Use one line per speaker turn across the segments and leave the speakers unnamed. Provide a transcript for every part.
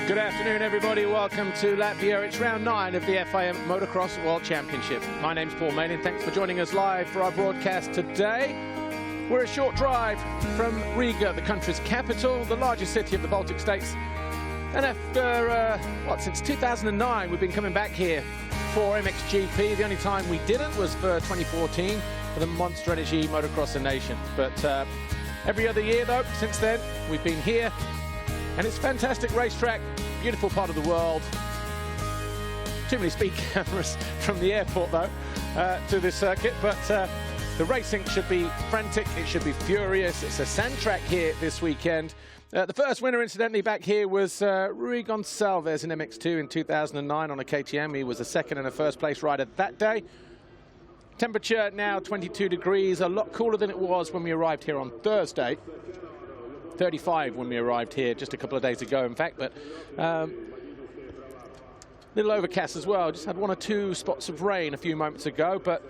Good afternoon, everybody. Welcome to Latvia. It's round 9 of the FIM Motocross World Championship. My name's Paul Mayling. Thanks for joining us live for our broadcast today. We're a short drive from Riga, the country's capital, the largest city of the Baltic states. And after, since 2009, we've been coming back here for MXGP. The only time we didn't was for 2014 for the Monster Energy Motocross Nations. But every other year, though, since then, we've been here. And it's a fantastic racetrack, beautiful part of the world. Too many speed cameras from the airport, though, to this circuit. But the racing should be frantic, it should be furious. It's a sand track here this weekend. The first winner, incidentally, back here was Rui Gonçalves in MX2 in 2009 on a KTM. He was a second and a first place rider that day. Temperature now 22 degrees, a lot cooler than it was when we arrived here on Thursday. 35 when we arrived here just a couple of days ago, in fact, but little overcast as well. Just had 1 or 2 spots of rain a few moments ago, but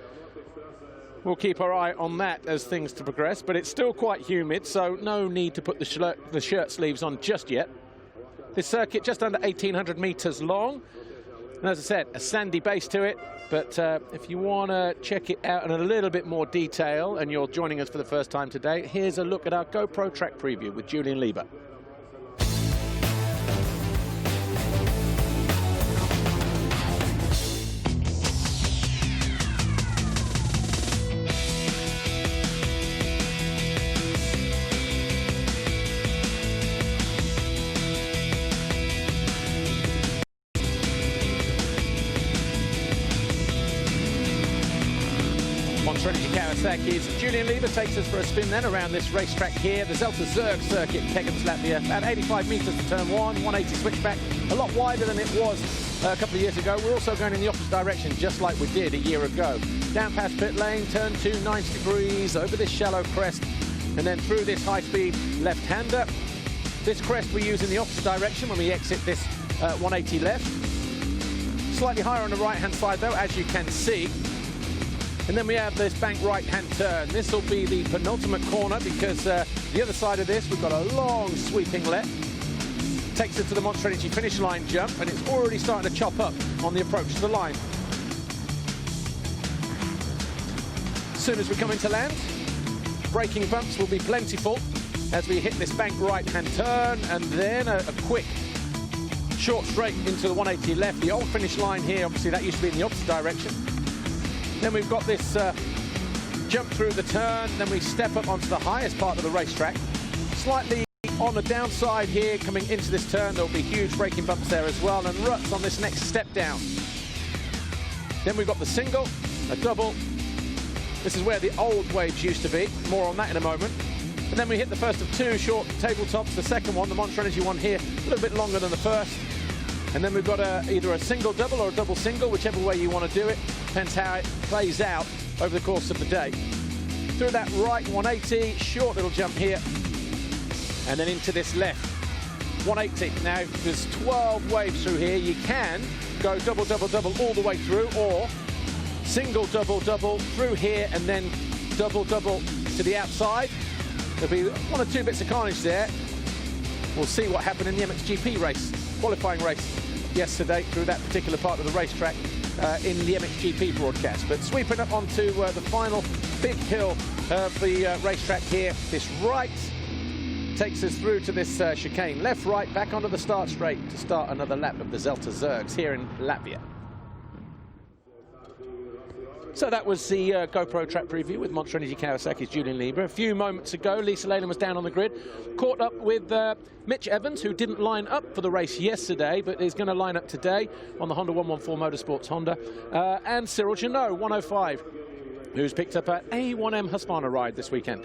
we'll keep our eye on that as things to progress. But it's still quite humid, so no need to put the shirt sleeves on just yet. This circuit just under 1,800 meters long, and as I said, a sandy base to it. But if you want to check it out in a little bit more detail, and you're joining us for the first time today, here's a look at our GoPro track preview with Julian Lieber. Julian Lieber takes us for a spin then around this racetrack here, the Zergs circuit, Kegums, Latvia. About 85 meters to turn 1, 180 switchback, a lot wider than it was a couple of years ago. We're also going in the opposite direction, just like we did a year ago. Down past pit lane, turn 2, 90 degrees, over this shallow crest, and then through this high-speed left-hander. This crest we use in the opposite direction when we exit this 180 left. Slightly higher on the right-hand side, though, as you can see. And then we have this bank right-hand turn. This will be the penultimate corner because the other side of this, we've got a long sweeping left. Takes us to the Monster Energy finish line jump, and it's already starting to chop up on the approach to the line. As soon as we come into land, braking bumps will be plentiful as we hit this bank right-hand turn, and then a quick short straight into the 180 left. The old finish line here, obviously that used to be in the opposite direction. Then we've got this jump through the turn, then we step up onto the highest part of the racetrack. Slightly on the downside here, coming into this turn, there'll be huge braking bumps there as well, and ruts on this next step down. Then we've got the single, a double. This is where the old waves used to be, more on that in a moment. And then we hit the first of 2 short tabletops, the second one, the Monster Energy one here, a little bit longer than the first. And then we've got either a single double or a double single, whichever way you want to do it. Depends how it plays out over the course of the day. Through that right 180, short little jump here, and then into this left 180. Now, there's 12 waves through here. You can go double, double, double all the way through, or single, double, double through here, and then double, double to the outside. There'll be 1 or 2 bits of carnage there. We'll see what happened in the MXGP race, qualifying race yesterday through that particular part of the racetrack in the MXGP broadcast. But sweeping up onto the final big hill of the racetrack here, this right takes us through to this chicane. Left, right, back onto the start straight to start another lap of the Zergs here in Latvia. So that was the GoPro track preview with Monster Energy Kawasaki's Julian Lieber. A few moments ago, Lisa Leyland was down on the grid, caught up with Mitch Evans, who didn't line up for the race yesterday, but is going to line up today on the Honda 114 Motorsports Honda, and Cyril Janot, 105, who's picked up an A1M Husqvarna ride this weekend.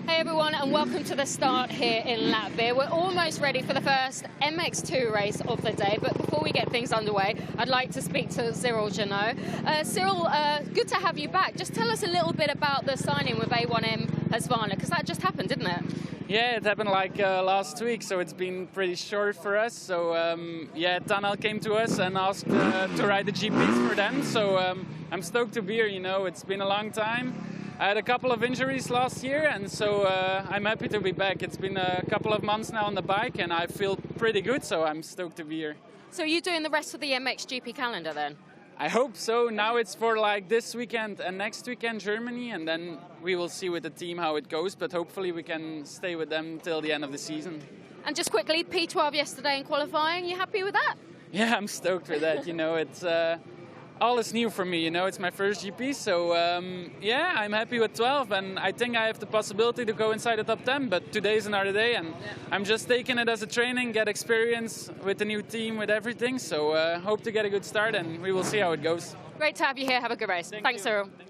Hey everyone, and welcome to the start here in Latvia. We're almost ready for the first MX2 race of the day, but before we get things underway, I'd like to speak to Cyril Janot. Cyril, good to have you back. Just tell us a little bit about the signing with A1M Husqvarna, because that just happened, didn't it?
Yeah, it happened like last week, so it's been pretty short for us. So yeah, Tanal came to us and asked to ride the GPs for them. So I'm stoked to be here. You know, it's been a long time. I had a couple of injuries last year, and so I'm happy to be back. It's been a couple of months now on the bike, and I feel pretty good, so I'm stoked to be here.
So are you doing the rest of the MXGP calendar then?
I hope so. Now it's for like this weekend and next weekend Germany, and then we will see with the team how it goes, but hopefully we can stay with them till the end of the season.
And just quickly, P12 yesterday in qualifying, you happy with that?
Yeah, I'm stoked with that. You know, it's all is new for me. You know, it's my first GP, so yeah, I'm happy with 12, and I think I have the possibility to go inside the top 10. But today's another day, and I'm just taking it as a training, get experience with the new team, with everything. So hope to get a good start, and we will see how it goes.
Great to have you here. Have a good race. Thanks, Cyril.
Thank you.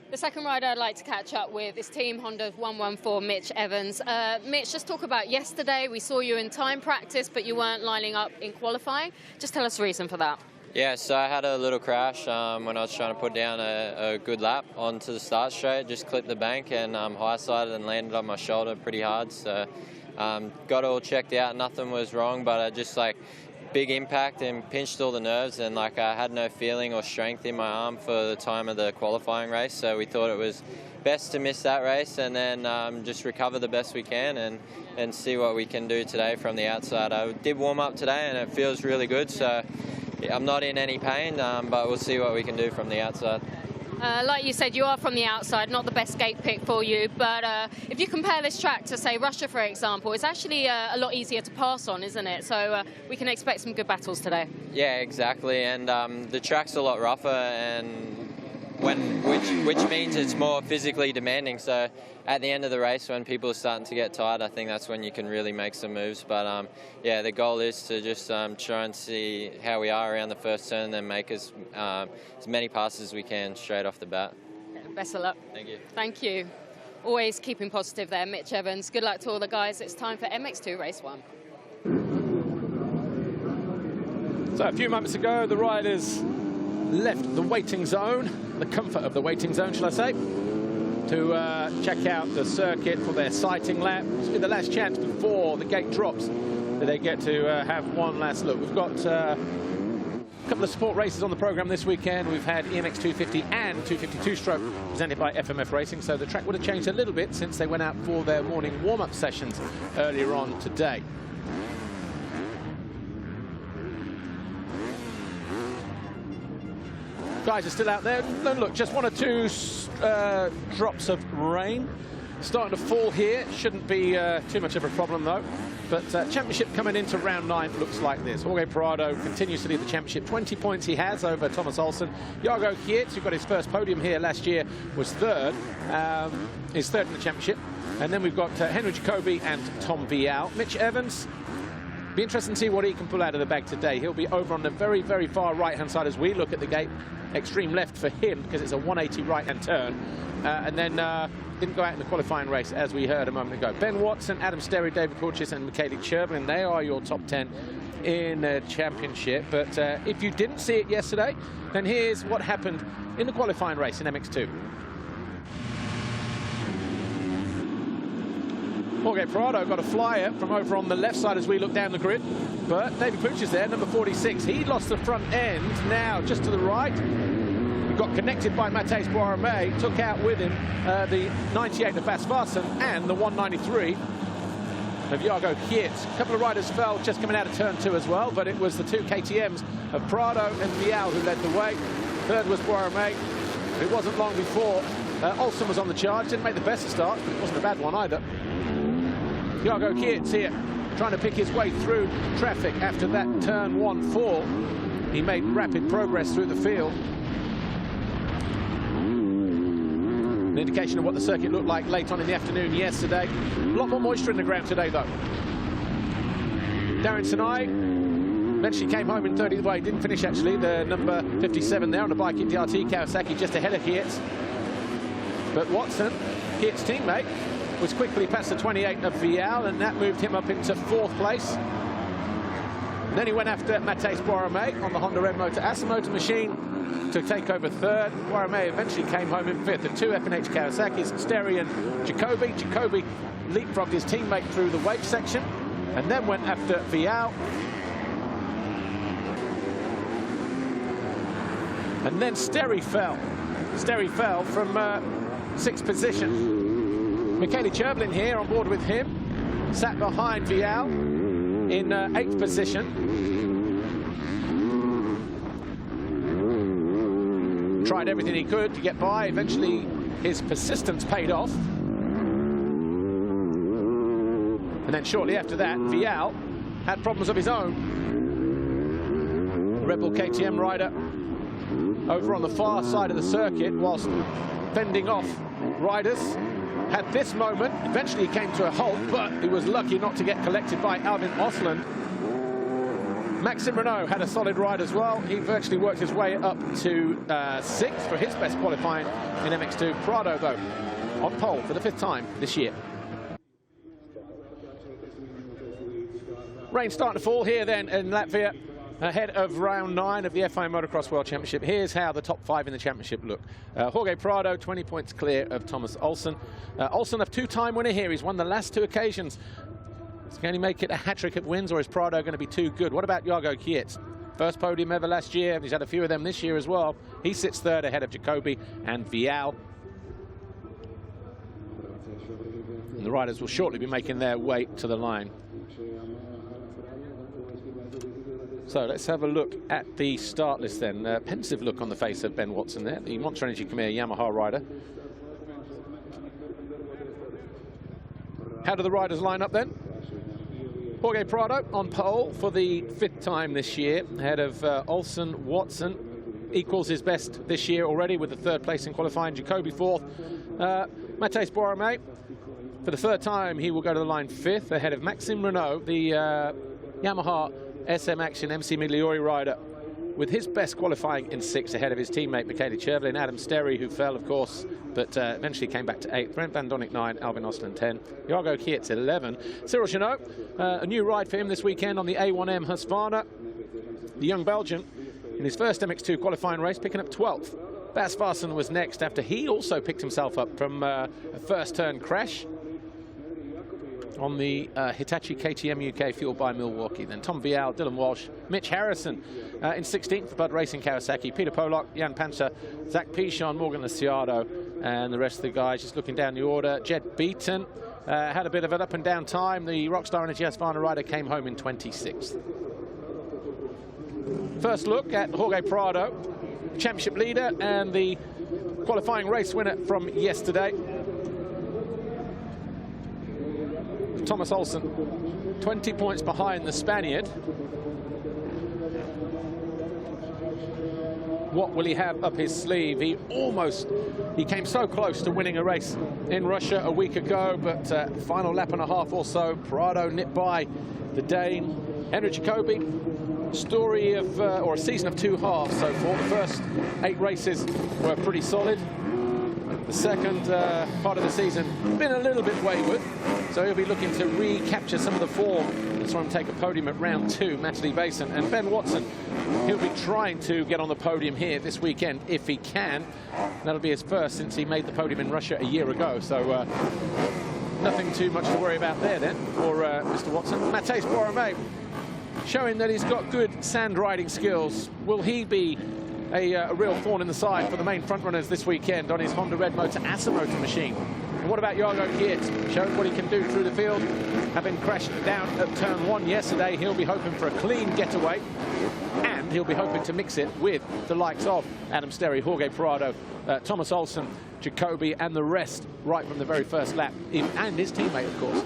The second rider I'd like to catch up with is Team Honda's 114, Mitch Evans. Mitch, just talk about yesterday. We saw you in time practice, but you weren't lining up in qualifying. Just tell us the reason for that.
Yeah, so I had a little crash when I was trying to put down a good lap onto the start straight. Just clipped the bank and high-sided and landed on my shoulder pretty hard. So got all checked out. Nothing was wrong, but I just big impact and pinched all the nerves, and I had no feeling or strength in my arm for the time of the qualifying race. So we thought it was best to miss that race and then just recover the best we can and see what we can do today from the outside. I did warm up today and it feels really good. So I'm not in any pain, but we'll see what we can do from the outside.
Like you said, you are from the outside, not the best gate pick for you, but if you compare this track to, say, Russia, for example, it's actually a lot easier to pass on, isn't it? So we can expect some good battles today.
Yeah, exactly, and the track's a lot rougher, and which means it's more physically demanding. So at the end of the race, when people are starting to get tired, I think that's when you can really make some moves. But yeah, the goal is to just try and see how we are around the first turn and then make as many passes as we can straight off the bat.
Best of luck.
Thank you.
Thank you. Always keeping positive there, Mitch Evans. Good luck to all the guys. It's time for MX2 Race 1.
So a few moments ago, the riders left the waiting zone, the comfort of the waiting zone, shall I say, to check out the circuit for their sighting lap. It's the last chance before the gate drops that they get to have one last look. We've got a couple of support races on the program this weekend. We've had EMX 250 and 252 stroke presented by FMF Racing, so the track would have changed a little bit since they went out for their morning warm-up sessions earlier on today. Guys are still out there. No, look, just one or two drops of rain starting to fall here. Shouldn't be too much of a problem, though. But championship coming into round 9 looks like this. Jorge Prado continues to lead the championship. 20 points he has over Thomas Olsen. Jago Kietz, who got his first podium here last year, was third. Is third in the championship. And then we've got Henry Jacobi and Tom Vial. Mitch Evans. Be interesting to see what he can pull out of the bag today. He'll be over on the very, very far right-hand side as we look at the gate. Extreme left for him because it's a 180 right-hand turn. And then didn't go out in the qualifying race as we heard a moment ago. Ben Watson, Adam Sterry, David Porteous and Michele Chervin, they are your top 10 in the championship. But if you didn't see it yesterday, then here's what happened in the qualifying race in MX2. Jorge Prado got a flyer from over on the left side as we look down the grid, but David Pooch is there, number 46. He lost the front end. Now just to the right, he got connected by Matthijs Boirmé, took out with him the 98 of Bas Vassen and the 193 of Jago Kietz. A couple of riders fell just coming out of turn 2 as well, but it was the 2 KTMs of Prado and Vial who led the way. Third was Boirmé. It wasn't long before Olsen was on the charge. Didn't make the best of starts, but it wasn't a bad one either. Jago Kietz here, trying to pick his way through traffic after that turn 1 fall. He made rapid progress through the field. An indication of what the circuit looked like late on in the afternoon yesterday. A lot more moisture in the ground today, though. Darren Sinai eventually came home in 30th. Well, he didn't finish, actually. The number 57 there on the bike in DRT Kawasaki, just ahead of Kietz. But Watson, Kietz's teammate, was quickly past the 28 of Vial, and that moved him up into 4th place. And then he went after Matthijs Boirmé on the Honda Red Motor Asa Motor machine to take over 3rd. Boirmé eventually came home in 5th. The 2 F&H Kawasaki's, Sterry and Jacobi. Jacobi leapfrogged his teammate through the wave section and then went after Vial. And then Sterry fell. Sterry fell from 6th position. Michele Cherblin here on board with him. Sat behind Vial in 8th position. Tried everything he could to get by. Eventually, his persistence paid off. And then shortly after that, Vial had problems of his own. The Red Bull KTM rider over on the far side of the circuit, whilst fending off riders, had this moment. Eventually he came to a halt, but he was lucky not to get collected by Alvin Osland. Maxime Renault had a solid ride as well. He virtually worked his way up to 6th for his best qualifying in MX2. Prado, though, on pole for the 5th time this year. Rain starting to fall here then in Latvia, ahead of round 9 of the FIA Motocross World Championship. Here's how the top 5 in the championship look. Jorge Prado, 20 points clear of Thomas Olsen. Olsen, a 2-time winner here. He's won the last 2 occasions. Can he make it a hat-trick of wins, or is Prado going to be too good? What about Jargo Kietz? First podium ever last year. He's had a few of them this year as well. He sits 3rd ahead of Jacobi and Vial. And the riders will shortly be making their way to the line. So let's have a look at the start list then. Pensive look on the face of Ben Watson there, the Monster Energy Khmer Yamaha rider. How do the riders line up then? Jorge Prado on pole for the 5th time this year, ahead of Olsen. Watson equals his best this year already with the 3rd place in qualifying. Jacobi 4th. Matthijs Borromée, for the 3rd time, he will go to the line 5th, ahead of Maxime Renault, the Yamaha SM Action MC Migliori rider, with his best qualifying in 6th, ahead of his teammate Michele Cherblin. Adam Sterry, who fell, of course, but eventually came back to 8th. Brent Van Donnick 9, Alvin Osland 10. Jargo Kietz 11. Cyril Chenot, a new ride for him this weekend on the A1M Husqvarna. The young Belgian, in his first MX2 qualifying race, picking up 12th. Bas Varsen was next after he also picked himself up from a first turn crash on the Hitachi KTM UK fueled by Milwaukee. Then Tom Vial, Dylan Walsh, Mitch Harrison in 16th, Bud Racing Kawasaki, Peter Pollock, Jan Panzer, Zach Pichon, Morgan Lasiado, and the rest of the guys just looking down the order. Jed Beaton had a bit of an up and down time. The Rockstar Energy Husqvarna rider came home in 26th. First look at Jorge Prado, championship leader and the qualifying race winner from yesterday. Thomas Olsen, 20 points behind the Spaniard. What will he have up his sleeve? He came so close to winning a race in Russia a week ago, but final lap and a half or so, Prado nipped by the Dane. Henry Jacobi, story of, or a season of 2 halves so far. The first 8 races were pretty solid. The second part of the season been a little bit wayward, so he'll be looking to recapture some of the form. That's why I'm take a podium at round 2, Matterley Basin. And Ben Watson, he'll be trying to get on the podium here this weekend if he can. That'll be his first since he made the podium in Russia a year ago, so nothing too much to worry about there then for Mr. Watson. Matthijs Borromée, showing that he's got good sand riding skills. Will he be a real thorn in the side for the main frontrunners this weekend on his Honda Red Motor Asamoto machine? And what about Jargo Kietz? Showing what he can do through the field. Having crashed down at turn 1 yesterday, he'll be hoping for a clean getaway, and he'll be hoping to mix it with the likes of Adam Sterry, Jorge Prado, Thomas Olsen, Jacobi, and the rest right from the very first lap, and his teammate, of course.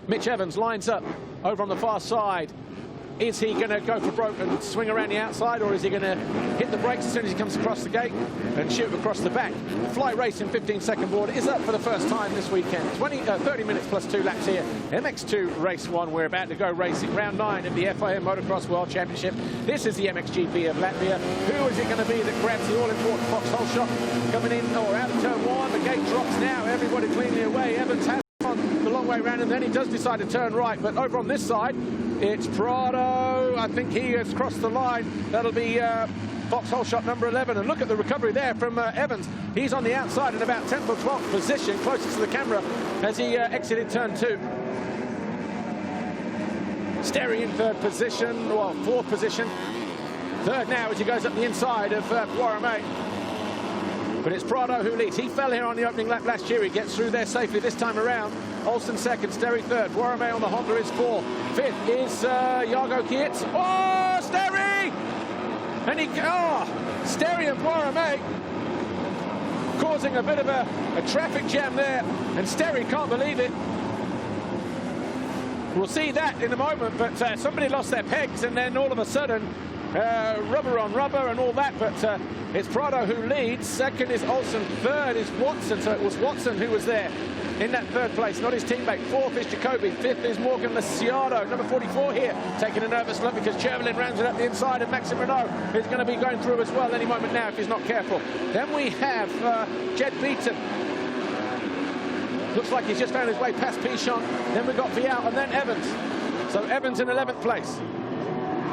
Mitch Evans lines up over on the far side. Is he going to go for broke and swing around the outside, or is he going to hit the brakes as soon as he comes across the gate and shoot across the back? The Fly Racing 15-second board is up for the first time this weekend. 30 minutes plus 2 laps here. MX2 Race 1. We're about to go racing. Round 9 of the FIA Motocross World Championship. This is the MXGP of Latvia. Who is it going to be that grabs the all-important foxhole shot? Coming in or out of turn 1. The gate drops now. Everybody cleanly away. Evans has on the long way round, and then he does decide to turn right. But over on this side, it's Prado. I think he has crossed the line. That'll be foxhole shot number 11. And look at the recovery there from Evans. He's on the outside in about 10th or 12th position, closest to the camera as he exited turn 2. Sterry in 3rd position, well, 4th position. 3rd now as he goes up the inside of Borromée. But it's Prado who leads. He fell here on the opening lap last year. He gets through there safely this time around. Olsen second, Sterry third. Borromei on the Honda is fourth. Fifth is Jargo Kietz. Oh, Sterry! And he, Sterry and Borromei causing a bit of a traffic jam there. And Sterry can't believe it. We'll see that in a moment, but somebody lost their pegs, and then all of a sudden, rubber on rubber and all that, but it's Prado who leads. Second is Olsen, third is Watson, so it was Watson who was there in that third place, not his teammate. Fourth is Jacoby, fifth is Morgan Lasiado, number 44 here, taking a nervous look because Chervelin rounds it up the inside, and Maxime Renault is going to be going through as well any moment now if he's not careful. Then we have Jed Beaton. Looks like he's just found his way past Pichon. Then we've got Vial and then Evans. So Evans in 11th place.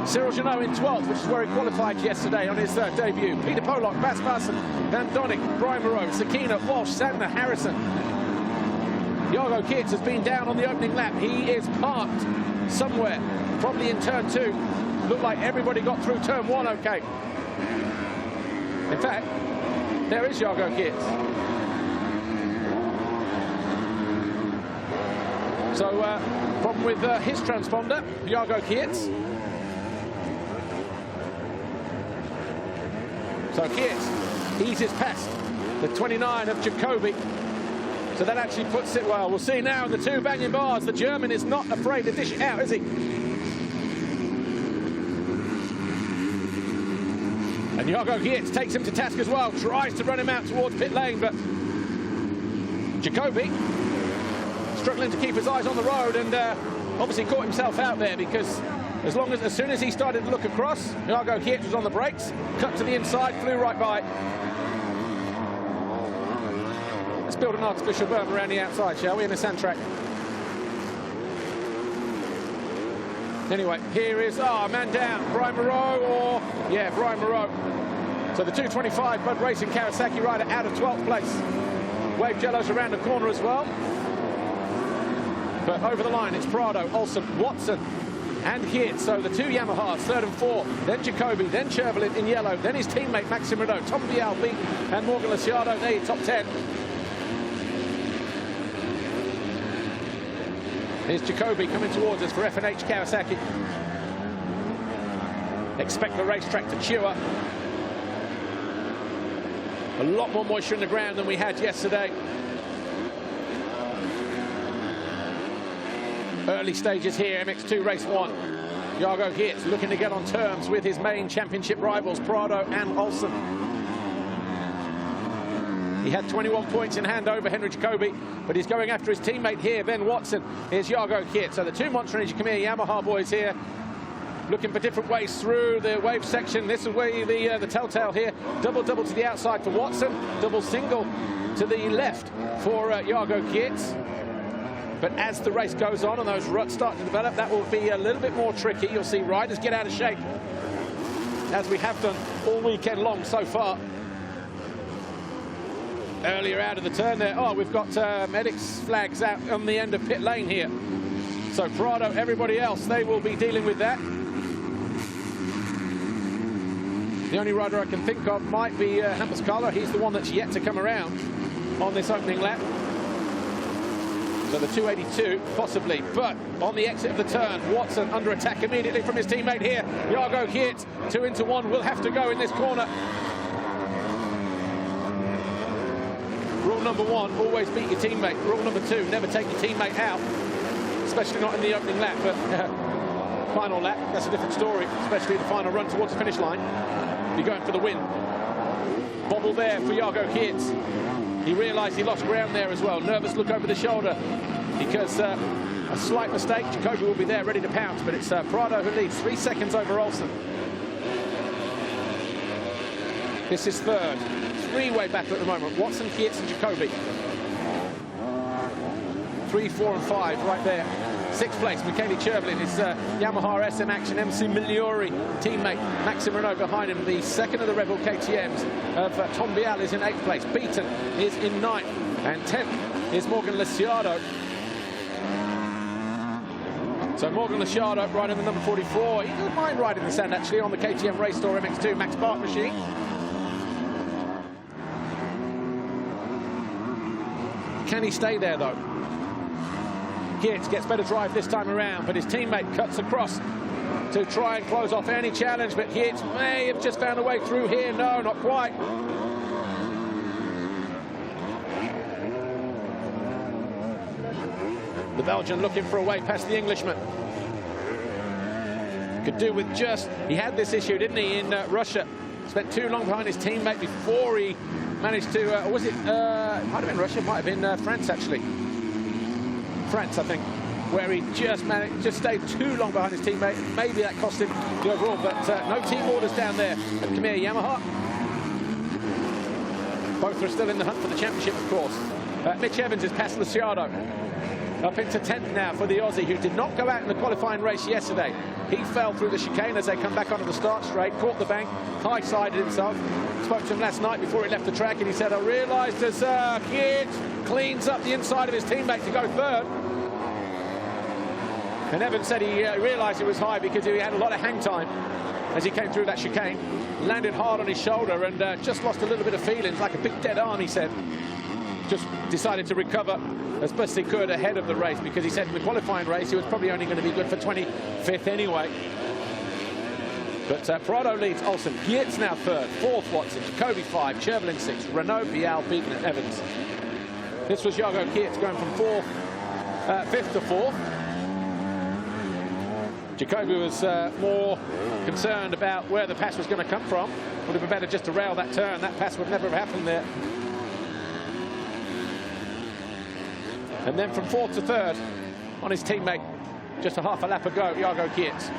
Cyril Janot in 12th, which is where he qualified yesterday on his debut. Peter Pollock, Bas Bassen, Van Donnick, Brian Moreau, Sakina, Walsh, Sandner, Harrison. Jargo Kietz has been down on the opening lap. He is parked somewhere, probably in turn 2. Looked like everybody got through turn 1 okay. In fact, there is Jargo Kietz. So, problem with his transponder, Jargo Kietz. So Kietz eases past the 29 of Jacoby. So that actually puts it well. We'll see now in the two banging bars. The German is not afraid to dish it out, is he? And Jargo Kietz takes him to task as well. Tries to run him out towards pit lane, but Jacoby struggling to keep his eyes on the road, and obviously caught himself out there because as soon as he started to look across, Jargo Kietz was on the brakes, cut to the inside, flew right by. Let's build an artificial berm around the outside, shall we, in the sand track. Anyway, here is, man down, Brian Moreau, or, yeah, Brian Moreau. So the 225 Bud Racing Kawasaki rider out of 12th place. Wave Jello's around the corner as well. But over the line, it's Prado, Olsen, Watson, and Kietz. So the two Yamahas, third and fourth, then Jacoby, then Chervelin in yellow, then his teammate Maxime Renault, Tom Vial beaten, and Morgan Lasiado, they top 10. Here's Jacoby coming towards us for F&H Kawasaki. Expect the racetrack to chew up. A lot more moisture in the ground than we had yesterday. Early stages here, MX2 race 1. Jargo Kietz looking to get on terms with his main championship rivals, Prado and Olsen. He had 21 points in hand over Henry Jacoby, but he's going after his teammate here, Ben Watson. Here's Jargo Kietz. So the two Monster Energy Come Here Yamaha boys here, looking for different ways through the wave section. This is where the telltale here. Double to the outside for Watson. Double single to the left for Jargo Kietz. But as the race goes on and those ruts start to develop, that will be a little bit more tricky. You'll see riders get out of shape, as we have done all weekend long so far. Earlier out of the turn there. Oh, we've got medics flags out on the end of pit lane here. So Prado, everybody else, they will be dealing with that. The only rider I can think of might be Hampus Kahler. He's the one that's yet to come around on this opening lap. So the 282, possibly. But on the exit of the turn, Watson under attack immediately from his teammate here. Jargo Kietz, 2 into 1, will have to go in this corner. Rule number 1, always beat your teammate. Rule number 2, never take your teammate out, especially not in the opening lap. But final lap, that's a different story, especially the final run towards the finish line. You're going for the win. Bobble there for Jargo Kietz. He realised he lost ground there as well. Nervous look over the shoulder because a slight mistake. Jacoby will be there ready to pounce, but it's Prado who leads 3 seconds over Olsen. This is third. Three-way battle at the moment. Watson, Kietz and Jacoby. 3, 4 and 5 right there. 6th place, Michele Chervelin, his Yamaha SM Action MC Migliori teammate. Maxime Renault behind him, the second of the Red Bull KTMs of Tom Vial is in 8th place. Beaton is in 9th, and 10th is Morgan Lasiado. So Morgan Lasiado riding the number 44. He doesn't mind riding the sand actually on the KTM Race Store MX2 Max Park machine. Can he stay there, though? Geertz gets better drive this time around, but his teammate cuts across to try and close off any challenge, but Geertz may have just found a way through here. No, not quite. The Belgian looking for a way past the Englishman. Could do with just, he had this issue, didn't he, in Russia. Spent too long behind his teammate before he managed to, or was it, might have been Russia, might have been France, actually. France, I think, where he just stayed too long behind his teammate. Maybe that cost him the overall, but no team orders down there at Khmer Yamaha. Both are still in the hunt for the championship, of course. Mitch Evans is past Luciano. Up into 10th now for the Aussie, who did not go out in the qualifying race yesterday. He fell through the chicane as they come back onto the start straight, caught the bank, high-sided himself. Spoke to him last night before he left the track, and he said, I realised as Geertz cleans up the inside of his teammate to go third. And Evans said he realised it was high because he had a lot of hang time as he came through that chicane. Landed hard on his shoulder and just lost a little bit of feelings, like a big dead arm, he said. Just decided to recover as best he could ahead of the race, because he said in the qualifying race he was probably only going to be good for 25th anyway. But Prado leads Olsen. Geertz now third, fourth Watson, Jacoby 5, Chervelin 6, Renault, Vial, Beaton and Evans. This was Jago Geertz going from fifth to fourth. Jacoby was more concerned about where the pass was going to come from. Would have been better just to rail that turn. That pass would never have happened there. And then from fourth to third on his teammate, just a half a lap ago, Jago Geertz.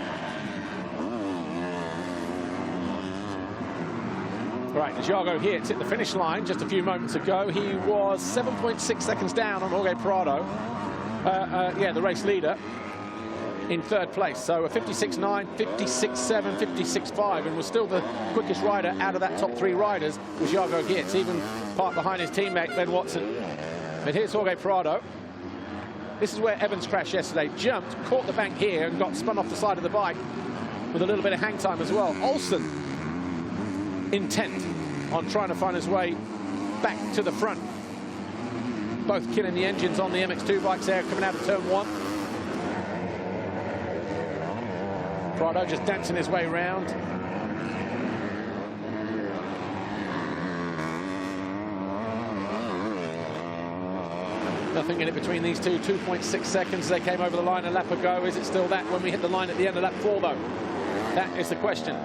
Right, as Jago Geertz hit the finish line just a few moments ago, he was 7.6 seconds down on Jorge Prado. The race leader in third place. So a 56.9, 56.7, 56.5, and was still the quickest rider out of that top three riders was Jago Geertz, even part behind his teammate, Ben Watson. But here's Jorge Prado. This is where Evans crashed yesterday. Jumped, caught the bank here, and got spun off the side of the bike with a little bit of hang time as well. Olsen intent on trying to find his way back to the front. Both killing the engines on the MX2 bikes there, coming out of turn one. Prado just dancing his way round. Nothing in it between these two. 2.6 seconds. They came over the line a lap ago. Is it still that when we hit the line at the end of lap 4, though? That is the question.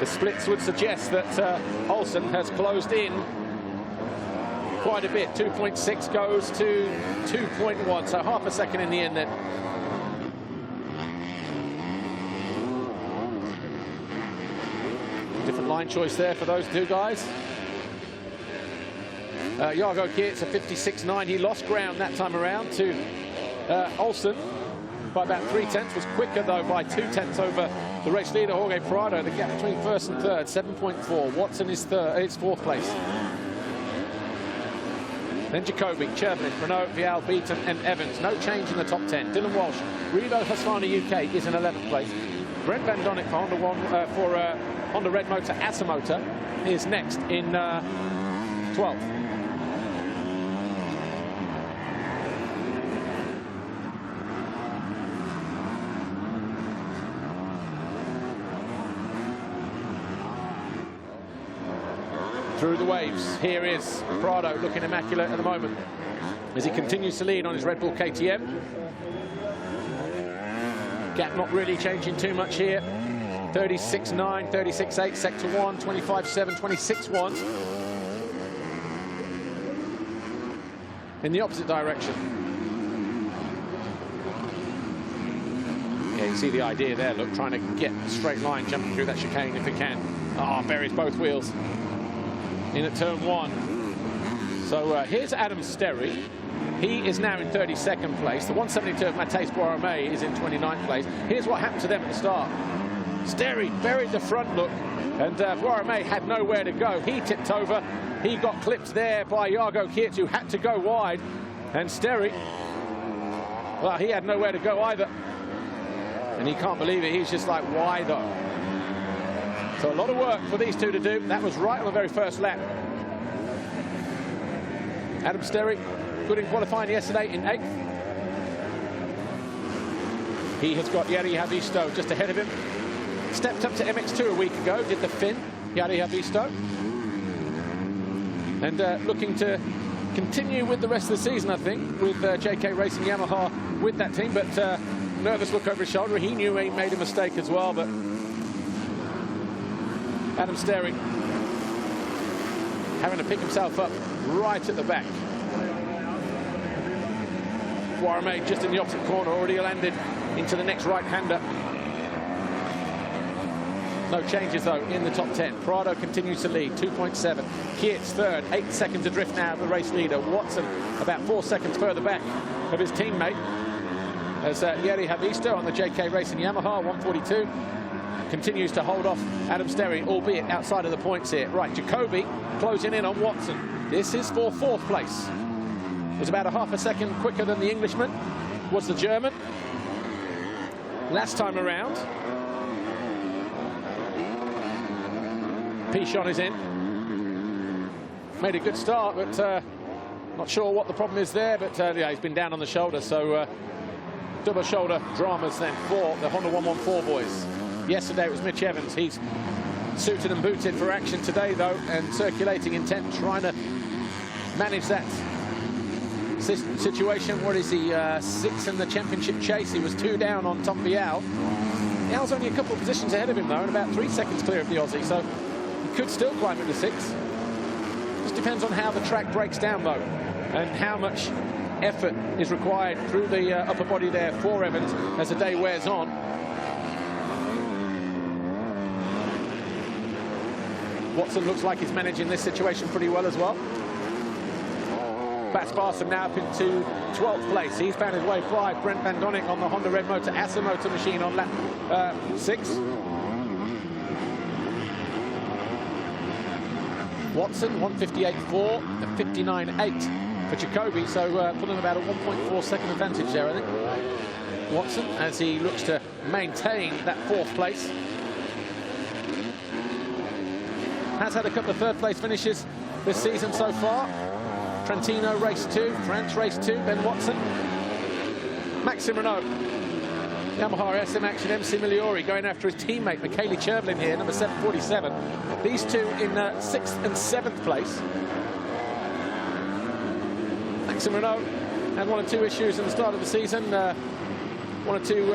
The splits would suggest that Olsen has closed in quite a bit. 2.6 goes to 2.1, so half a second in the end then. Different line choice there for those two guys. Jago Geertz a 56.9. He lost ground that time around to Olsen by about 3/10. Was quicker though by 2/10 over the race leader Jorge Prado. The gap between first and third 7.4. Watson is third. It's fourth place. Then Jacoby, Chervelin, Renault, Vial, Beaton and Evans. No change in the top 10. Dylan Walsh, Revo Husqvarna UK is in 11th place. Brent Van Donnick for Honda Red Motor Asamotor is next in 12th. Through the waves, here is Prado looking immaculate at the moment as he continues to lead on his Red Bull KTM. Gap not really changing too much here. 36.9, 36.8, sector 1, 25.7, 26.1. In the opposite direction. Yeah, you see the idea there, look, trying to get a straight line, jumping through that chicane if it can. Oh, buries both wheels. In at turn 1. So here's Adam Sterry. He is now in 32nd place. The 172 of Matthijs Boisrome is in 29th place. Here's what happened to them at the start. Sterry buried the front look, and Boisrome had nowhere to go. He tipped over. He got clipped there by Jago Geertz, who had to go wide. And Sterry, well, he had nowhere to go either. And he can't believe it. He's just like, why though? So a lot of work for these two to do. That was right on the very first lap. Adam Sterry good in qualifying yesterday in 8th. He has got Jari Haavisto just ahead of him. Stepped up to MX2 a week ago, did the Finn, Jari Haavisto. And looking to continue with the rest of the season, I think, with JK Racing Yamaha with that team. But nervous look over his shoulder. He knew he made a mistake as well, but Adam Sterry having to pick himself up right at the back. Guarame just in the opposite corner, already landed into the next right-hander. No changes, though, in the top 10. Prado continues to lead, 2.7. Kietz third, 8 seconds adrift now of the race leader. Watson about 4 seconds further back of his teammate. As Jari Haavisto on the JK Racing Yamaha, 142, continues to hold off Adam Sterry, albeit outside of the points here. Right, Jacoby closing in on Watson. This is for 4th place. It was about a half a second quicker than the Englishman, was the German. Last time around. Pichon is in. Made a good start, but not sure what the problem is there. But yeah, he's been down on the shoulder, so double shoulder dramas then for the Honda 114 boys. Yesterday it was Mitch Evans. He's suited and booted for action today, though, and circulating intent, trying to manage that situation. What is he, 6th in the championship chase? He was 2 down on Tom Vial. Vial's only a couple of positions ahead of him, though, and about 3 seconds clear of the Aussie, so he could still climb into 6th. Just depends on how the track breaks down, though, and how much effort is required through the upper body there for Evans as the day wears on. Watson looks like he's managing this situation pretty well as well. Bats Barson now up into 12th place. He's found his way by Brent Van Donnick on the Honda Red Motor Assa Motor machine on lap 6. Watson, 158.4, a 59.8 for Jacoby, so pulling about a 1.4 second advantage there, I think. Watson, as he looks to maintain that 4th place. Has had a couple of 3rd place finishes this season so far. Trentino race 2, France race 2, Ben Watson. Maxime Renault, Yamaha SM Action MC Migliori going after his teammate Michele Cherblin here, number 747. These two in 6th and 7th place. Maxime Renault had 1 or 2 issues at the start of the season, 1 or 2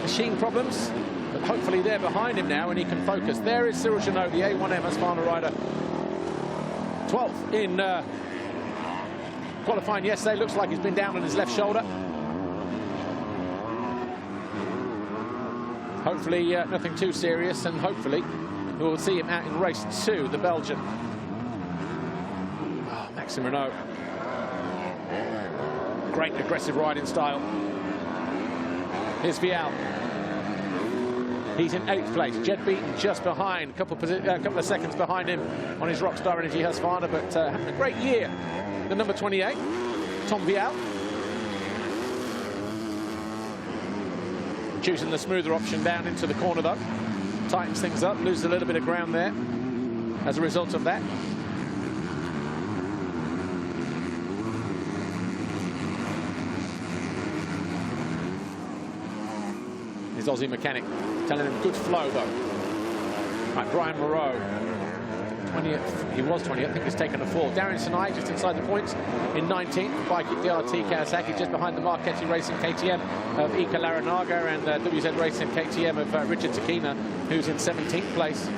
machine problems, but hopefully they're behind him now and he can focus. There is Cyril Janot, the A1M Husqvarna rider, 12th in qualifying yesterday. Looks like he's been down on his left shoulder. Hopefully nothing too serious, and hopefully we'll see him out in race 2, the Belgian. Oh, Maxime Renault. Great aggressive riding style. Here's Vial. He's in 8th place. Jed Beaton just behind, a couple of seconds behind him on his Rockstar Energy Husqvarna, but having a great year. The number 28, Tom Vial. Choosing the smoother option down into the corner, though. Tightens things up, loses a little bit of ground there as a result of that. His Aussie mechanic telling him good flow, though. Right, Brian Moreau, 20th. He was 20th. I think he's taken a fall. Darren Sinai just inside the points in 19th. Bike at DRT Kawasaki just behind the Marchetti Racing KTM of Ika Laranaga and WZ Racing KTM of Richard Takina, who's in 17th place.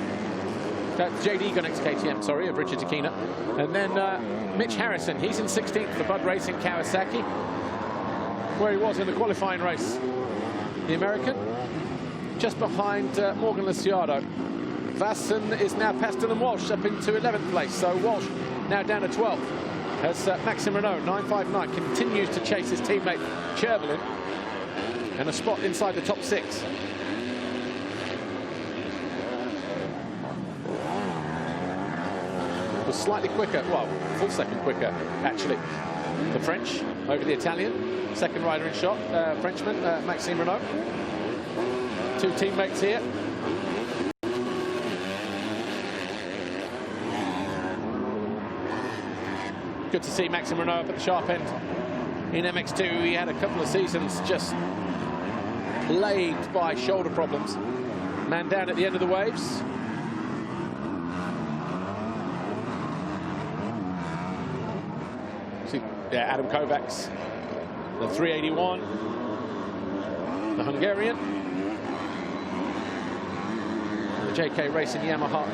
JD Gonix KTM, sorry, of Richard Takina. And then Mitch Harrison, he's in 16th for Bud Racing Kawasaki, where he was in the qualifying race. The American, just behind Morgan Luciado. Vasson is now past Dylan Walsh up into 11th place. So Walsh now down to 12th. As Maxime Renault, 959, continues to chase his teammate Cherblin. And a spot inside the top 6. Was slightly quicker, well, full second quicker, actually. The French over the Italian. Second rider in shot, Frenchman, Maxime Renault. 2 teammates here. Good to see Maxime Renault up at the sharp end in MX2. He had a couple of seasons just plagued by shoulder problems. Man down at the end of the waves. See, yeah, Adam Kovacs, the 381, the Hungarian, the JK Racing Yamaha.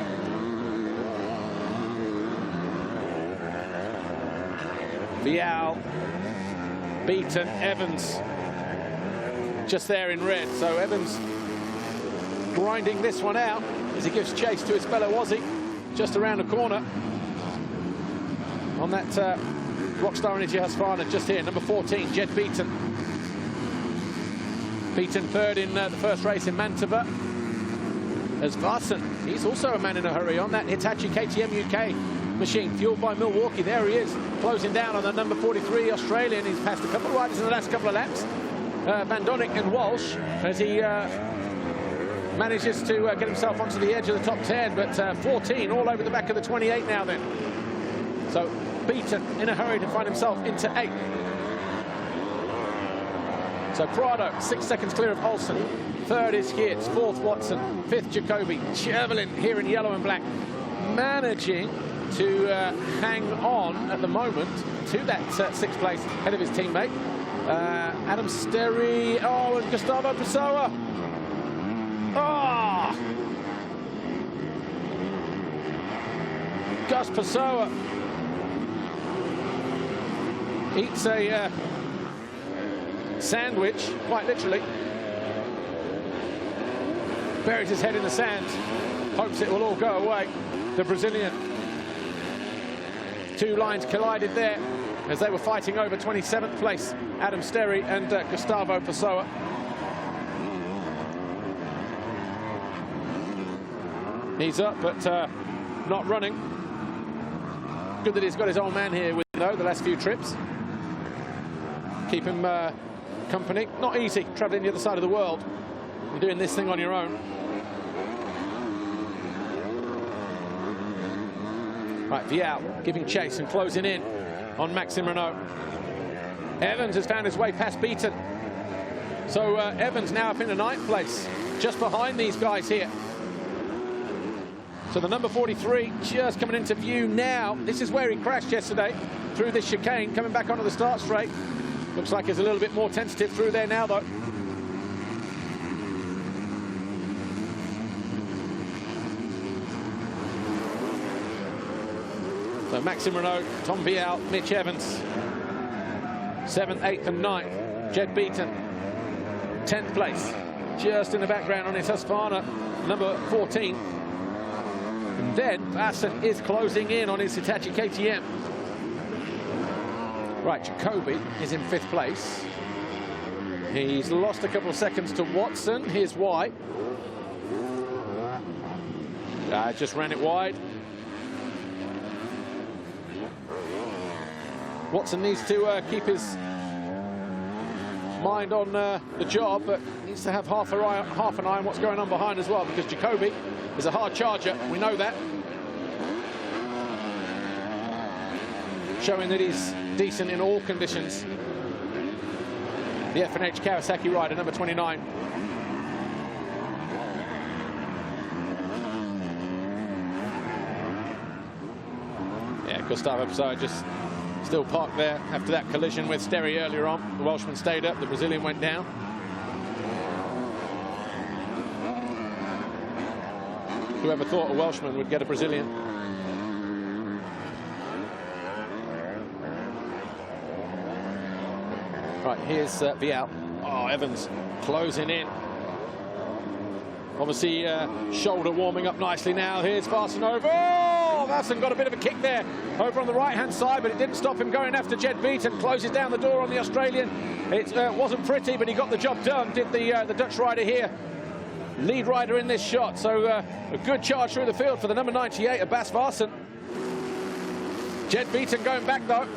Vial, Beaton, Evans, just there in red. So Evans grinding this one out as he gives chase to his fellow Aussie, just around the corner on that Rockstar Energy Husqvarna just here, number 14, Jed Beaton. Beaton third in the first race in Mantova. As Varson, he's also a man in a hurry on that Hitachi KTM UK machine, fueled by Milwaukee. There he is, closing down on the number 43 Australian. He's passed a couple of riders in the last couple of laps, Van Donnick and Walsh, as he manages to get himself onto the edge of the top 10, but 14 all over the back of the 28 now then. So Beaton in a hurry to find himself into 8. So Prado, 6 seconds clear of Olsen. Third is Geertz, fourth Watson, fifth Jacoby. Chervelin here in yellow and black, managing to hang on at the moment to that sixth place ahead of his teammate. Adam Sterry, oh, and Gustavo Pessoa. Oh! Gus Pessoa eats a sandwich, quite literally. Buries his head in the sand, hopes it will all go away. The Brazilian. Two lines collided there as they were fighting over 27th place, Adam Sterry and Gustavo Pessoa. He's up, but not running. Good that he's got his old man here with him, though, the last few trips. Keep him company. Not easy, travelling the other side of the world. You're doing this thing on your own. Right, Vial giving chase and closing in on Maxime Renault. Evans has found his way past Beaton. So Evans now up in the 9th place, just behind these guys here. So the number 43 just coming into view now. This is where he crashed yesterday, through this chicane, coming back onto the start straight. Looks like he's a little bit more tentative through there now, though. So Maxime Renault, Tom Vial, Mitch Evans. 7th, 8th and 9th. Jed Beaton, 10th place. Just in the background on his Husqvarna, number 14. And then Vassen is closing in on his Hitachi KTM. Right, Jacoby is in 5th place. He's lost a couple of seconds to Watson. Here's why. Just ran it wide. Watson needs to keep his mind on the job, but needs to have half an eye on what's going on behind as well, because Jacoby is a hard charger. We know that. Showing that he's decent in all conditions. The F&H Kawasaki rider, number 29. Yeah, Gustavo Pessoa just still parked there after that collision with Sterry earlier on. The Welshman stayed up, the Brazilian went down. Whoever thought a Welshman would get a Brazilian? Right, here's Vial. Oh, Evans closing in. Obviously, shoulder warming up nicely now. Here's Varson over. Oh, Varson got a bit of a kick there over on the right-hand side, but it didn't stop him going after Jed Beaton. Closes down the door on the Australian. It wasn't pretty, but he got the job done, did the Dutch rider here. Lead rider in this shot. So a good charge through the field for the number 98 of Bas Varson. Jed Beaton going back, though.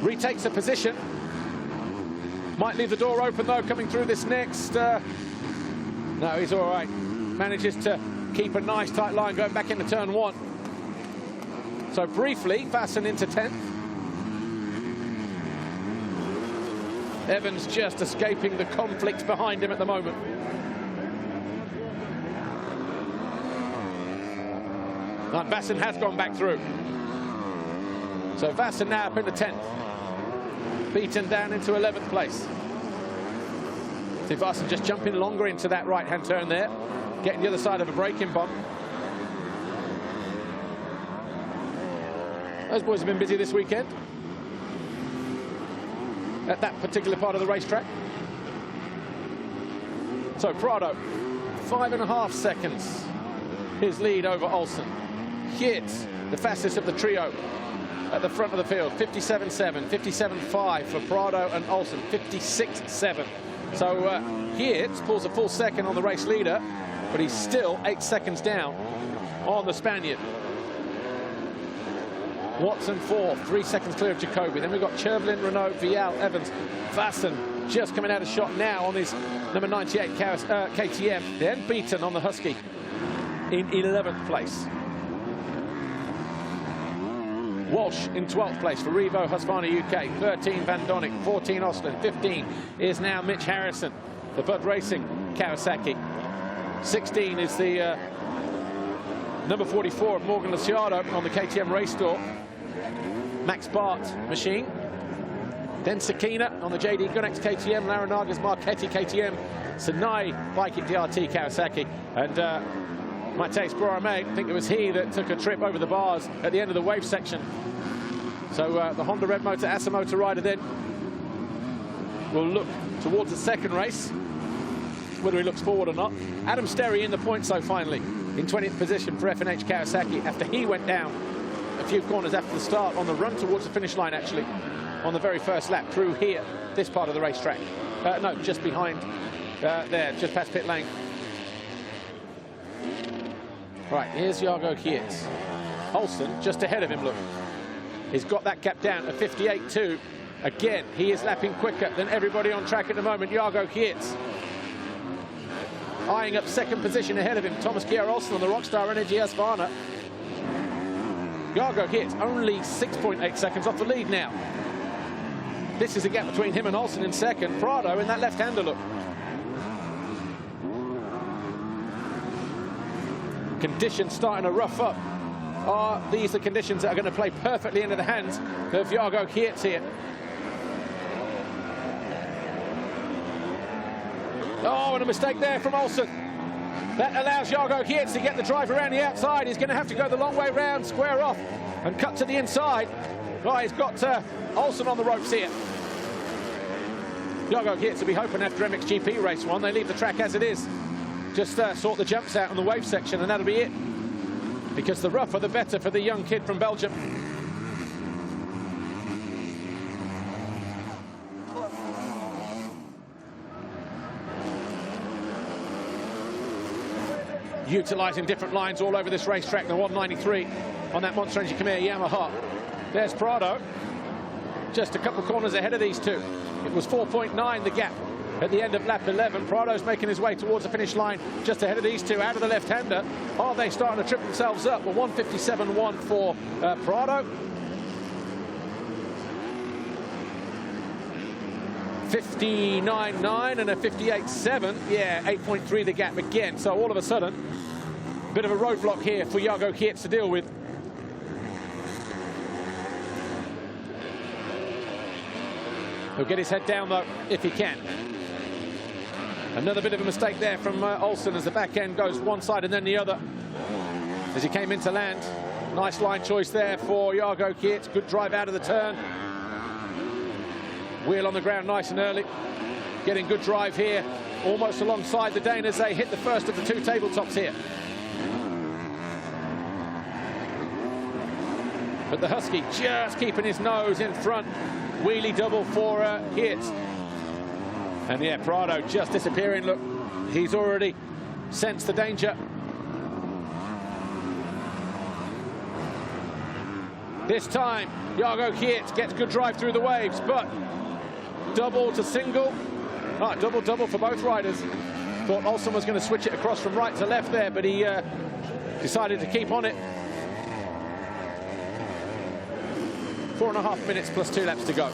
Retakes a position. Might leave the door open, though, coming through this next... No, he's all right. Manages to keep a nice tight line going back into turn 1. So briefly, Vassen into 10th. Evans just escaping the conflict behind him at the moment. And Vassen has gone back through. So Vassen now up into 10th. Beaten down into 11th place. See Vassen just jumping longer into that right-hand turn there, getting the other side of a braking bump. Those boys have been busy this weekend at that particular part of the racetrack. So Prado, 5.5 seconds, his lead over Olsen. Geert, the fastest of the trio at the front of the field, 57.7, 57.5 for Prado and Olsen, 56.7. So Geert pulls a full second on the race leader, but he's still 8 seconds down on the Spaniard. Watson 4, 3 seconds clear of Jacobi. Then we've got Cherblin, Renault, Vial, Evans, Vassen just coming out of shot now on his number 98 KTM. Then Beaton on the Husky in 11th place. Walsh in 12th place for Revo Husqvarna UK, 13 Van Donnick, 14 Osland, 15 is now Mitch Harrison, the Bud Racing Kawasaki. 16 is the number 44 of Morgan Luciano on the KTM Race Store, Max Bart machine. Then Sakina on the JD Gunnex KTM, Laranaga's Marchetti KTM, Senai Bike at DRT Kawasaki, and Matej Sporame, I think it was he that took a trip over the bars at the end of the wave section. So the Honda Red Motor Asamoto rider then will look towards the second race, whether he looks forward or not. Adam Sterry in the points, so finally, in 20th position for FNH Kawasaki after he went down a few corners after the start on the run towards the finish line, actually, on the very first lap through here, this part of the racetrack. No, just behind there, just past pit lane. Right, here's Jago Geert. Olsen just ahead of him, look. He's got that gap down to 58.2. Again, he is lapping quicker than everybody on track at the moment, Jago Geert. Eyeing up second position ahead of him, Thomas Gear Olsen on the Rockstar Energy Husqvarna. Jago Geert only 6.8 seconds off the lead now. This is a gap between him and Olsen in second. Prado in that left-hander, look. Conditions starting to rough up. Are these the conditions that are going to play perfectly into the hands of Jago Geert here? Oh, and a mistake there from Olsen. That allows Jago Geert to get the drive around the outside. He's going to have to go the long way round, square off, and cut to the inside. Oh, he's got Olsen on the ropes here. Jago Geert to be hoping after MXGP race 1, they leave the track as it is. Just sort the jumps out on the wave section, and that'll be it. Because the rougher, the better for the young kid from Belgium. Utilising different lines all over this racetrack. The 193 on that Monster Energy Khmer Yamaha. There's Prado, just a couple of corners ahead of these two. It was 4.9 the gap at the end of lap 11. Prado's making his way towards the finish line just ahead of these two out of the left-hander. Are they starting to trip themselves up? Well, 157.1 for Prado. 59.9 and a 58.7. Yeah, 8.3 the gap again. So all of a sudden, a bit of a roadblock here for Jago Geert to deal with. He'll get his head down, though, if he can. Another bit of a mistake there from Olsen as the back end goes one side and then the other as he came into land. Nice line choice there for Jago Geert. Good drive out of the turn. Wheel on the ground nice and early. Getting good drive here, almost alongside the Dane as they hit the first of the two tabletops here. But the Husky just keeping his nose in front. Wheelie double for Geert. And yeah, Prado just disappearing. Look, he's already sensed the danger. This time, Jago Geert gets good drive through the waves, but double to single. Double for both riders. Thought Olsen was going to switch it across from right to left there, but he decided to keep on it. 4.5 minutes plus 2 laps to go.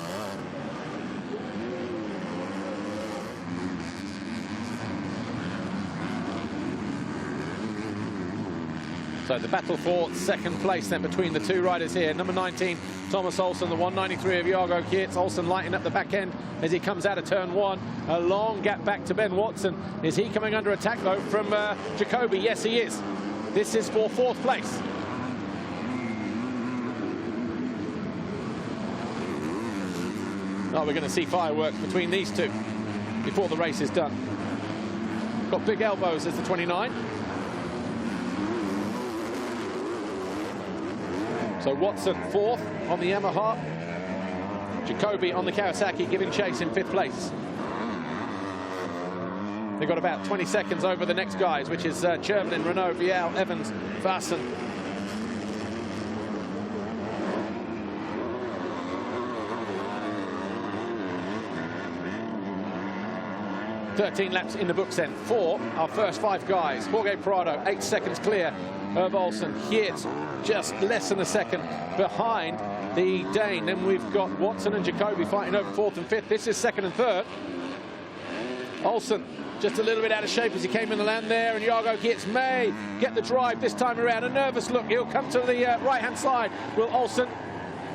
So the battle for second place then between the two riders here. Number 19, Thomas Olsen, the 193 of Jargo Kietz. Olsen lighting up the back end as he comes out of turn 1. A long gap back to Ben Watson. Is he coming under attack though from Jacoby? Yes, he is. This is for 4th place. Oh, we're going to see fireworks between these two before the race is done. Got big elbows as the 29. So Watson 4th on the Yamaha. Jacoby on the Kawasaki giving chase in 5th place. They've got about 20 seconds over the next guys, which is Chervlin, Renault, Vial, Evans, Vassen. Laps in the books then for our first 5 guys. Jorge Prado 8 seconds clear of Olsen. Kietz just less than a second behind the Dane. Then we've got Watson and Jacoby fighting over 4th and 5th. This is 2nd and 3rd. Olsen just a little bit out of shape as he came in the land there, and Jargo Kietz may get the drive this time around. A nervous look. He'll come to the right-hand side. Will Olsen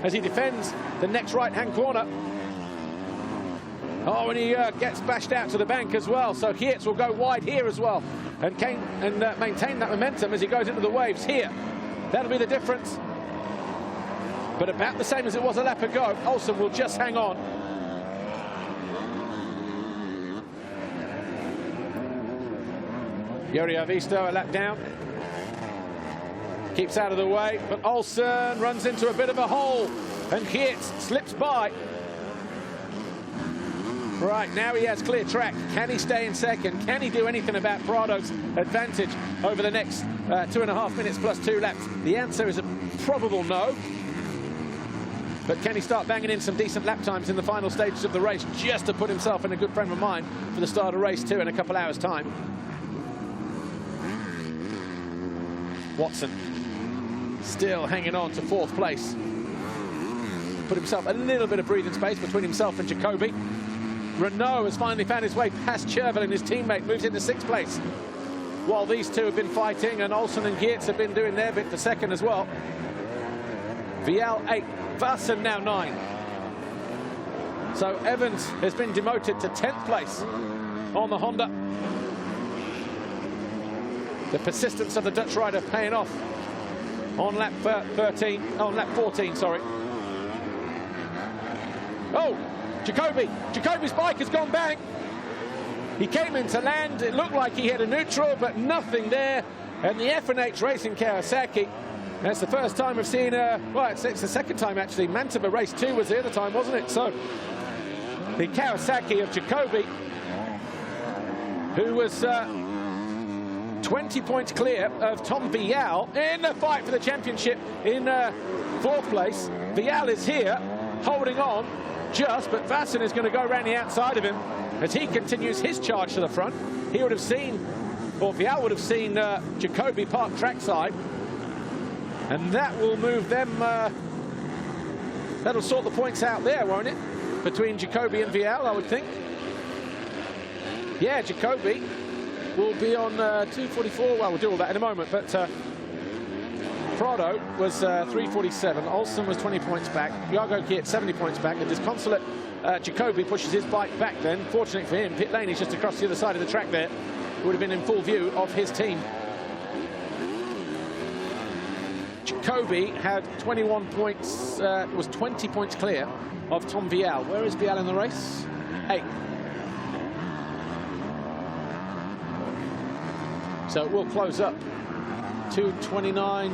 as he defends the next right-hand corner. Oh, and he gets bashed out to the bank as well. So Kietz will go wide here as well and maintain that momentum as he goes into the waves here. That'll be the difference. But about the same as it was a lap ago. Olsen will just hang on. Yuri Avisto a lap down. Keeps out of the way, but Olsen runs into a bit of a hole and Kietz slips by. Right, now he has clear track. Can he stay in second? Can he do anything about Prado's advantage over the next 2.5 minutes plus 2 laps? The answer is a probable no. But can he start banging in some decent lap times in the final stages of the race just to put himself in a good frame of mind for the start of race 2 in a couple hours' time? Watson still hanging on to 4th place. Put himself a little bit of breathing space between himself and Jacoby. Renault has finally found his way past Chervlin. His teammate moves into 6th place. While these two have been fighting, and Olsen and Kietz have been doing their bit for 2nd as well. Vial 8, Vassen now 9. So Evans has been demoted to 10th place on the Honda. The persistence of the Dutch rider paying off on lap 14, sorry. Oh! Jacoby's bike has gone bang. He came into land. It looked like he had a neutral, but nothing there. And the F&H Racing Kawasaki, that's the first time we've seen, well, it's the second time actually. Mantova race 2 was the other time, wasn't it? So the Kawasaki of Jacoby, who was 20 points clear of Tom Vial in the fight for the championship in 4th place. Vial is here, holding on. But Vassen is going to go around the outside of him as he continues his charge to the front. He would have seen, or Vial would have seen Jacoby park trackside, and that will move them, that'll sort the points out there, won't it? Between Jacoby and Vial, I would think. Yeah, Jacoby will be on 2:44. Well, we'll do all that in a moment, but Prado was 3:47. Olsen was 20 points back. Jargo Kietz 70 points back. The disconsolate Jacoby pushes his bike back then. Fortunately for him, pit lane is just across the other side of the track there. Would have been in full view of his team. Jacoby had 21 points, was 20 points clear of Tom Vial. Where is Vial in the race? 8th. So it will close up 2:29,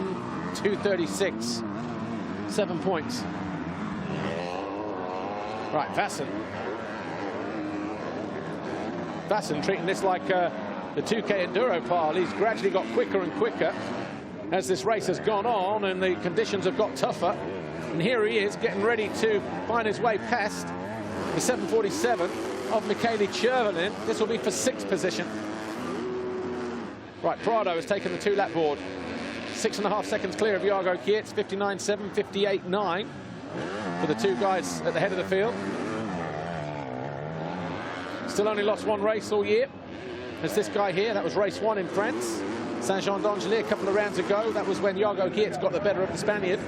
2:36, 7 points. Right, Vassen treating this like the 2K Enduro pile. He's gradually got quicker and quicker as this race has gone on and the conditions have got tougher. And here he is getting ready to find his way past the 747 of Michele Chervlin. This will be for 6th position. Right, Prado has taken the 2-lap board. 6.5 seconds clear of Jargo Kietz, 59.7, 58.9. for the two guys at the head of the field. Still only lost one race all year. There's this guy here. That was race 1 in France. Saint-Jean-d'Angely a couple of rounds ago. That was when Jago Geerts got the better of the Spaniard.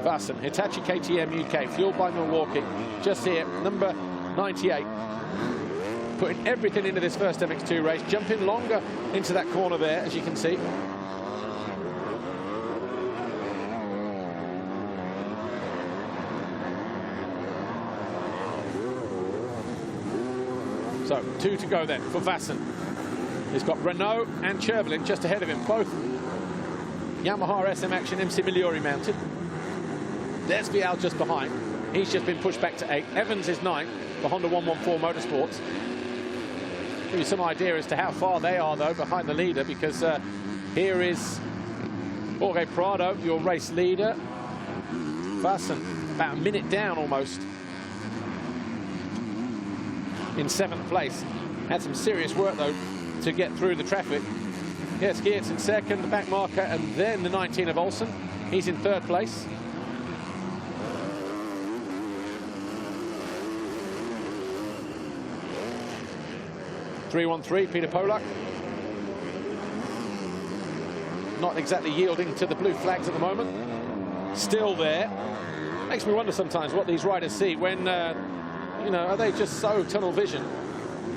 Vassen, Hitachi KTM UK, fueled by Milwaukee. Just here, number 98. Putting everything into this first MX2 race. Jumping longer into that corner there, as you can see. So, 2 to go then for Vassen. He's got Renault and Chervelin just ahead of him, both Yamaha SM Action MC Migliori mounted. There's Vial just behind. He's just been pushed back to 8. Evans is 9 for Honda 114 Motorsports. Give you some idea as to how far they are, though, behind the leader, because here is Jorge Prado, your race leader. Vassen, about a minute down almost, in 7th place. Had some serious work, though, to get through the traffic. Yes, Geerts in 2nd, the back marker, and then the 19 of Olsen. He's in 3rd place. .313, Peter Polak. Not exactly yielding to the blue flags at the moment. Still there. Makes me wonder sometimes what these riders see when, you know, are they just so tunnel vision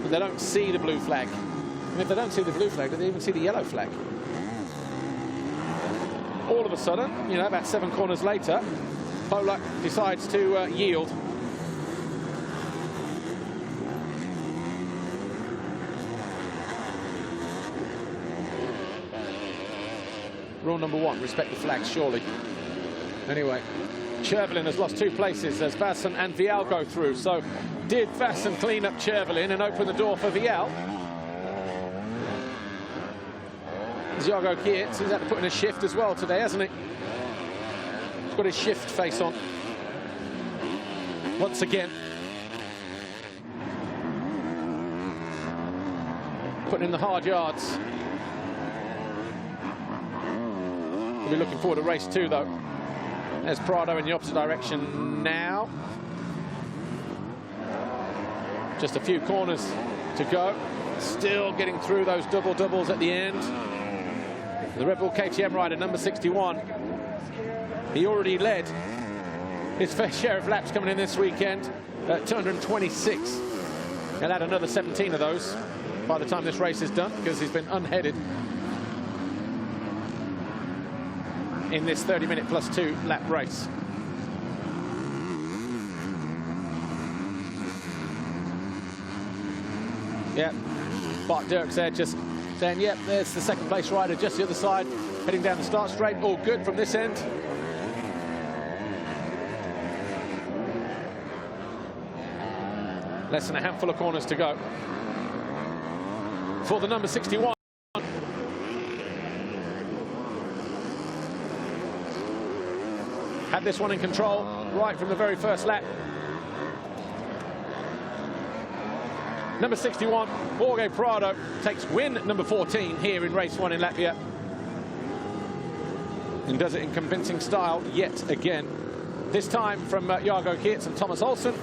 that they don't see the blue flag? And if they don't see the blue flag, do they even see the yellow flag? All of a sudden, you know, about 7 corners later, Polak decides to yield. Rule number 1, respect the flags, surely. Anyway, Chervelin has lost 2 places as Vassen and Vial go through. So did Vassen clean up Chervelin and open the door for Vial? Jago Geerts, he's had to put in a shift as well today, hasn't he? He's got his shift face on. Once again. Putting in the hard yards. We'll be looking forward to race 2, though. There's Prado in the opposite direction now. Just a few corners to go. Still getting through those doubles at the end. The Red Bull KTM rider, number 61. He already led his fair share of laps coming in this weekend at 226. He'll add another 17 of those by the time this race is done, because he's been unheaded in this 30-minute plus 2 lap race. Yeah, Bart Dirks there just saying, yep, there's the 2nd place rider just the other side, heading down the start straight. All good from this end. Less than a handful of corners to go for the number 61. Had this one in control right from the very first lap. Number 61, Jorge Prado, takes win number 14 here in race 1 in Latvia. And does it in convincing style yet again. This time from Jago Geerts and Thomas Olsen.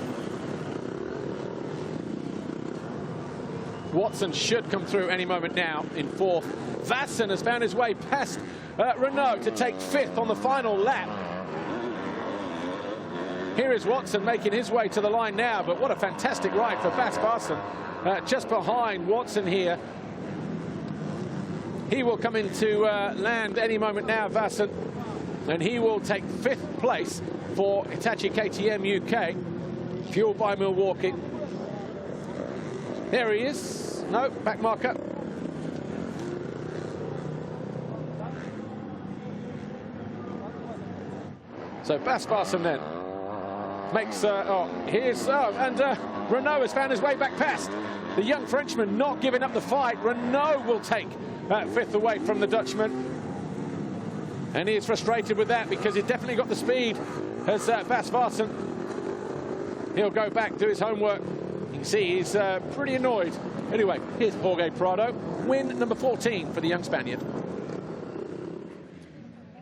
Watson should come through any moment now in 4th. Vassen has found his way past Renault to take 5th on the final lap. Here is Watson making his way to the line now, but what a fantastic ride for Bas Vassen. Just behind Watson here. He will come into land any moment now, Vassen, and he will take 5th place for Hitachi KTM UK, fueled by Milwaukee. There he is. No, back marker. So Bas Vassen then makes, and Renault has found his way back past. The young Frenchman not giving up the fight. Renault will take 5th away from the Dutchman. And he is frustrated with that because he's definitely got the speed as Bas Vassen. He'll go back, do his homework. You can see he's pretty annoyed. Anyway, here's Jorge Prado. Win number 14 for the young Spaniard.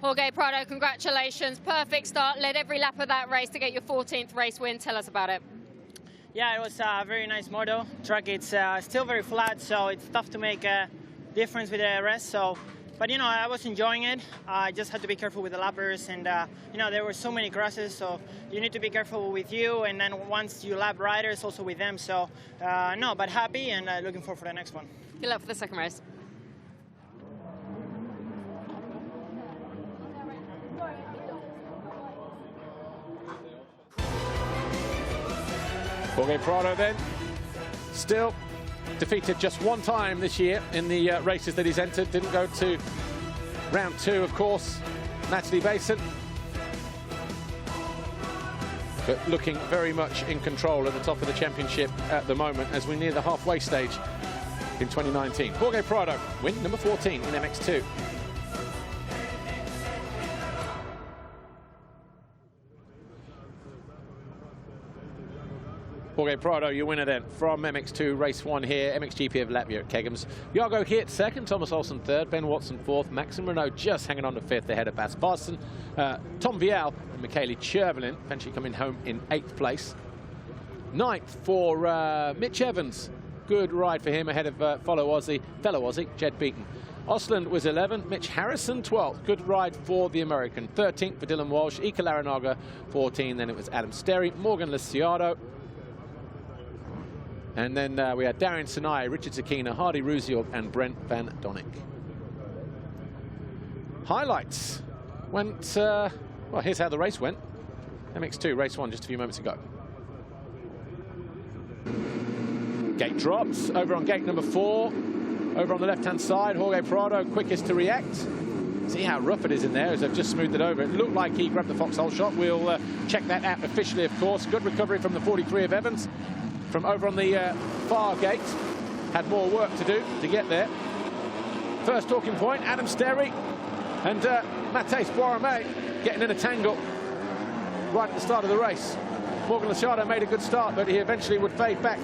Jorge Prado, congratulations. Perfect start, led every lap of that race to get your 14th race win. Tell us about it.
Yeah, it was a very nice moto track. It's still very flat, so it's tough to make a difference with the rest. So, but you know, I was enjoying it. I just had to be careful with the lappers, and you know, there were so many crashes, so you need to be careful with you, and then once you lap riders, also with them. So, no, but happy and looking forward for the next one.
Good luck for the second race.
Jorge Prado then, still defeated just one time this year in the races that he's entered. Didn't go to round 2, of course. Natalie Basin. But looking very much in control at the top of the championship at the moment as we near the halfway stage in 2019. Jorge Prado, win number 14 in MX2. Jorge Prado, your winner then from MX2 Race 1 here, MXGP of Latvia at Kegums. Jago Geerts second, Thomas Olsen third, Ben Watson fourth, Maxim Renault just hanging on to fifth ahead of Bas Barson. Tom Vial and Michele Chervelin eventually coming home in 8th place. 9th for Mitch Evans. Good ride for him ahead of fellow Aussie, Jed Beaton. Osland was 11th, Mitch Harrison 12th. Good ride for the American. 13th for Dylan Walsh, Ika Larinaga 14th, then it was Adam Sterry, Morgan Liciardo. And then we had Darian Sinai, Richard Zakina, Hardy Ruziel, and Brent Van Donnick. Highlights went, well, here's how the race went. MX2 Race 1 just a few moments ago. Gate drops, over on gate number 4. Over on the left-hand side, Jorge Prado, quickest to react. See how rough it is in there as they've just smoothed it over. It looked like he grabbed the foxhole shot. We'll check that out officially, of course. Good recovery from the 43 of Evans. From over on the far gate, had more work to do to get there. First talking point, Adam Sterry and Matthijs Boirmé getting in a tangle right at the start of the race. Morgan Liciardo made a good start, but he eventually would fade back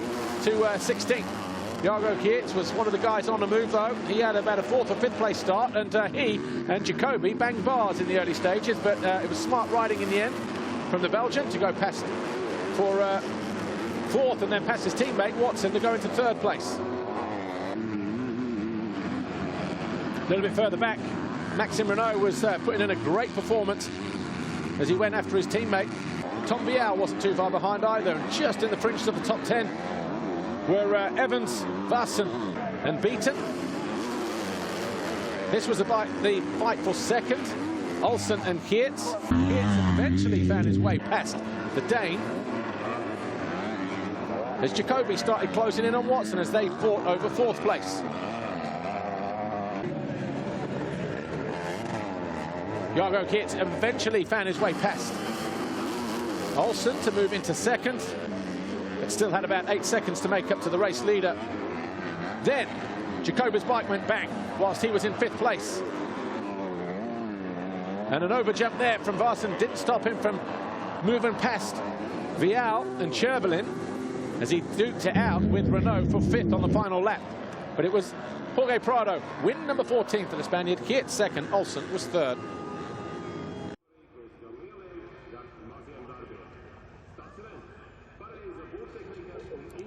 to 16th. Jago Geerts was one of the guys on the move, though. He had about a 4th or 5th place start, and he and Jacoby banged bars in the early stages, but it was smart riding in the end from the Belgian to go past for 4th and then past his teammate Watson to go into 3rd place. A little bit further back, Maxim Renault was putting in a great performance as he went after his teammate. Tom Vial wasn't too far behind either, and just in the fringes of the top 10 were Evans, Vassen and Beaton. This was about the fight for second. Olsen and Geerts. Geerts eventually found his way past the Dane as Jacoby started closing in on Watson as they fought over 4th place. Jago Geerts eventually found his way past Olsen to move into 2nd, but still had about 8 seconds to make up to the race leader. Then Jacoby's bike went bang whilst he was in 5th place. And an overjump there from Varson didn't stop him from moving past Vial and Chervelin as he duked it out with Renault for 5th on the final lap. But it was Jorge Prado, win number 14 for the Spaniard. Geerts 2nd, Olsen was 3rd.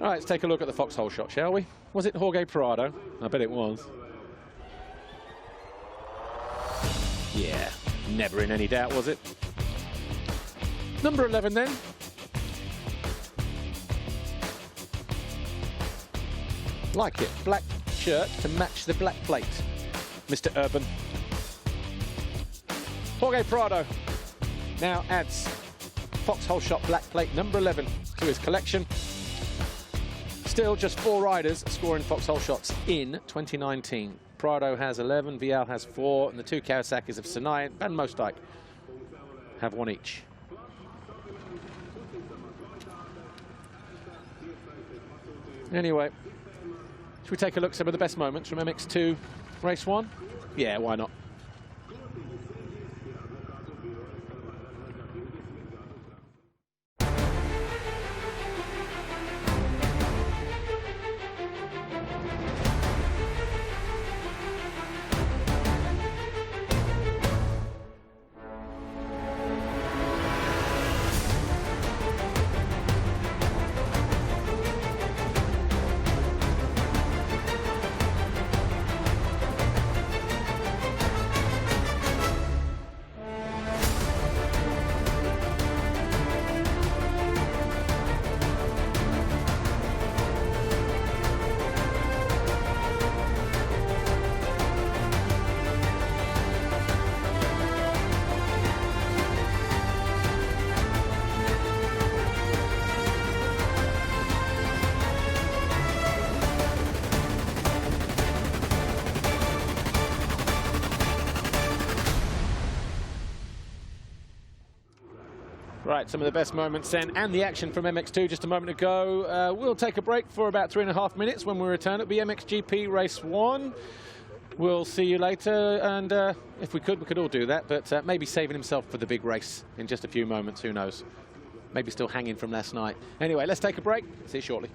All right, let's take a look at the foxhole shot, shall we? Was it Jorge Prado? I bet it was. Yeah, never in any doubt, was it? Number 11 then. Like it, black shirt to match the black plate, Mr. Urban. Jorge Prado now adds foxhole shot black plate number 11 to his collection. Still just 4 riders scoring foxhole shots in 2019. Prado has 11, Vial has 4, and the 2 Kawasaki's of Sinai and Van Moosdijk have 1 each. Anyway, should we take a look at some of the best moments from MX2 Race 1? Yeah, why not? Right, some of the best moments then, and the action from MX2 just a moment ago. We'll take a break for about 3.5 minutes. When we return, it'll be MXGP Race 1. We'll see you later, and if we could all do that, but maybe saving himself for the big race in just a few moments, who knows. Maybe still hanging from last night. Anyway, let's take a break. See you shortly.